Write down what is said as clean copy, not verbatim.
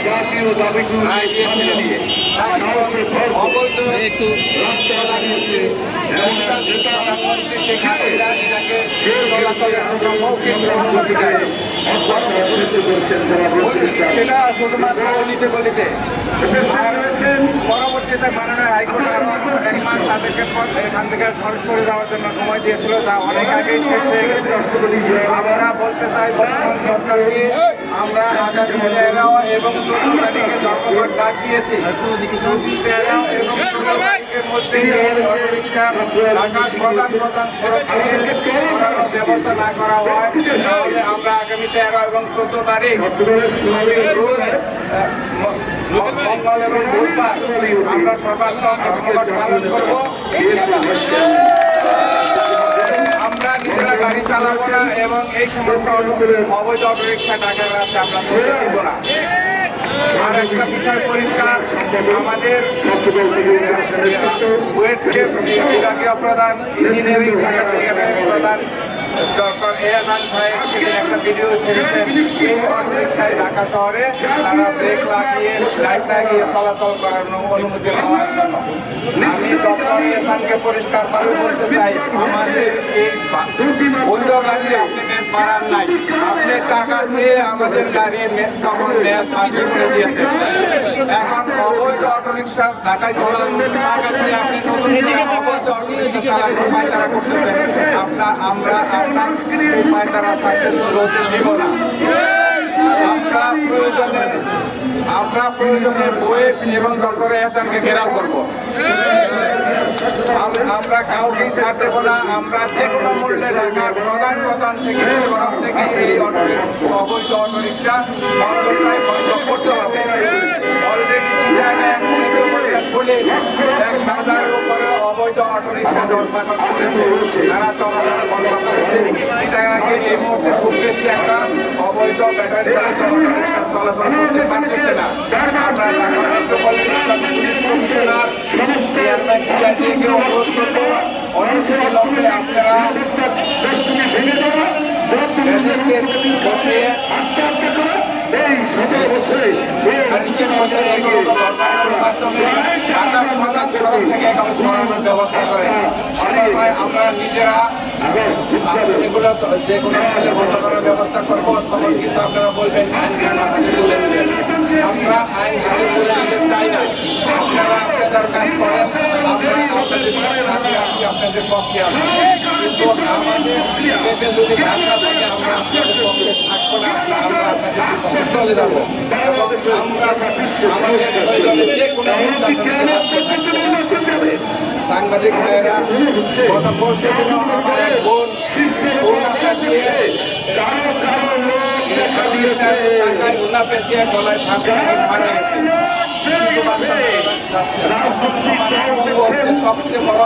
জাতীয় দাবিগুলো সামনে নিয়ে সাহসে অবৈধ রাস্তায় লাগিয়েছে এমন নেতা সেখানে সেটা শুধুমাত্র বলিতে বলিতে পরবর্তীতে মাননীয় হাইকোর্ট আরো 1 মাস তাদেরকে এখান থেকে সরাসরি যাওয়ার জন্য সময় দিয়েছিল, তা অনেক আগেই শেষ হয়ে গেছে। আমরা বলতে চাই বর্তমান সরকারকে আমরা আগামী 13 এবং 14 তারিখে ধর্মঘট ডাক দিয়েছি। 13 এবং 14 তারিখের মধ্যে অটোরিকশা ঢাকার প্রধান সড়ক থেকে সরানোর ব্যবস্থা না করা হয়, তাহলে আমরা আগামী 13 এবং 14 তারিখ রোজ মঙ্গল এবং বুধবার আমরা সর্বাত্মক ধর্মঘট পালন করবো। আমরা নিজেরা গাড়ি চালাবো না এবং এই সমস্ত অবৈধ অটোরিকশা ঢাকার রাস্তায় আমরা চলতে দিব না। আর একটা বিষয় পরিষ্কার, আমাদের বিভাগীয় প্রধান ইঞ্জিনিয়ারিং শাখার প্রধান ডক্টর এজান সাহেব সেদিন একটা ভিডিও ছেড়েছেন এই অটোরিকশায় ঢাকা শহরে তারা ব্রেক লাগিয়ে লাইট লাগিয়ে চলাচল করার অনুমতি নেওয়ার জন্য। আমি ডক্টর এজানকে পরিষ্কারভাবে বলতে চাই, আমাদের এই বৈধ গাড়ি আপনি মেয়াদ বাড়ান নাই, আপনি টাকা দিয়ে আমাদের গাড়ি তখন মেয়াদ বাড়িয়ে করে দিয়েছেন। এখন অবৈধ অটোরিকশা ঢাকায় চলানোর টাকা দিয়ে আপনি অবৈধ অটোরিকশা চালানোর পায়তারা করতেছেন। আমরা আপনার সেই পায়তারা সাকসেস হতে দেব না। আমরা প্রয়োজনে বুয়েট এবং ডক্টর এহসানকে ঘেরাও করবো। আমরা কাউকে ছাড় দেবো না। আমরা যে কোনো মূল্যে ঢাকার প্রধান থেকে সড়ক থেকে এই অবৈধ অটোরিকশা বন্ধ চাই, বন্ধ করতে হবে। অলরেডি পুলিশ 1,000-এর উপরে অবৈধ অটোরিকশা ধরপাকড় করেছে, তারা চলাচল বন্ধ করেছে। চিটাগাংয়ে এই মুহূর্তে খুব বেশি একটা অবৈধ ব্যাটারি অটোরিকশা চলাচল করতে পারতেছে না। আমরা Dhaka metropolitan police commissioner chairman টিআরডিকে অনুরোধ করবো, অনতিবিলম্বে আপনারা বসিয়ে মাধ্যমে ঢাকার প্রধান সড়ক থেকে এখানে সরানোর ব্যবস্থা করেন। আমরা নিজেরা এগুলো যে কোনো বন্ধ করার ব্যবস্থা করবো, তখন কিন্তু আপনারা বলবেন আইন হাতে তুলে নেবেন। আমরা আইন হাতে তুলে নিতে চাই না। আপনারা আপনাদের কাজ করেন, আমরা আপনাদের সাথে আসি, আপনাদের পক্ষে আসি, কিন্তু আমাদের পেটে যদি ধাক্কা থাকে আমরা আপনাদের পক্ষে থাকবো না, আমরা আপনাদের পক্ষে চলে যাবো। এবং আমরা আমাদের প্রয়োজনে যে কোনো সাংবাদিক ভাইয়েরা গত পরশু দিনও আমার এক বোন গলায় ফাঁসি মারা গেছে। সবচেয়ে বড়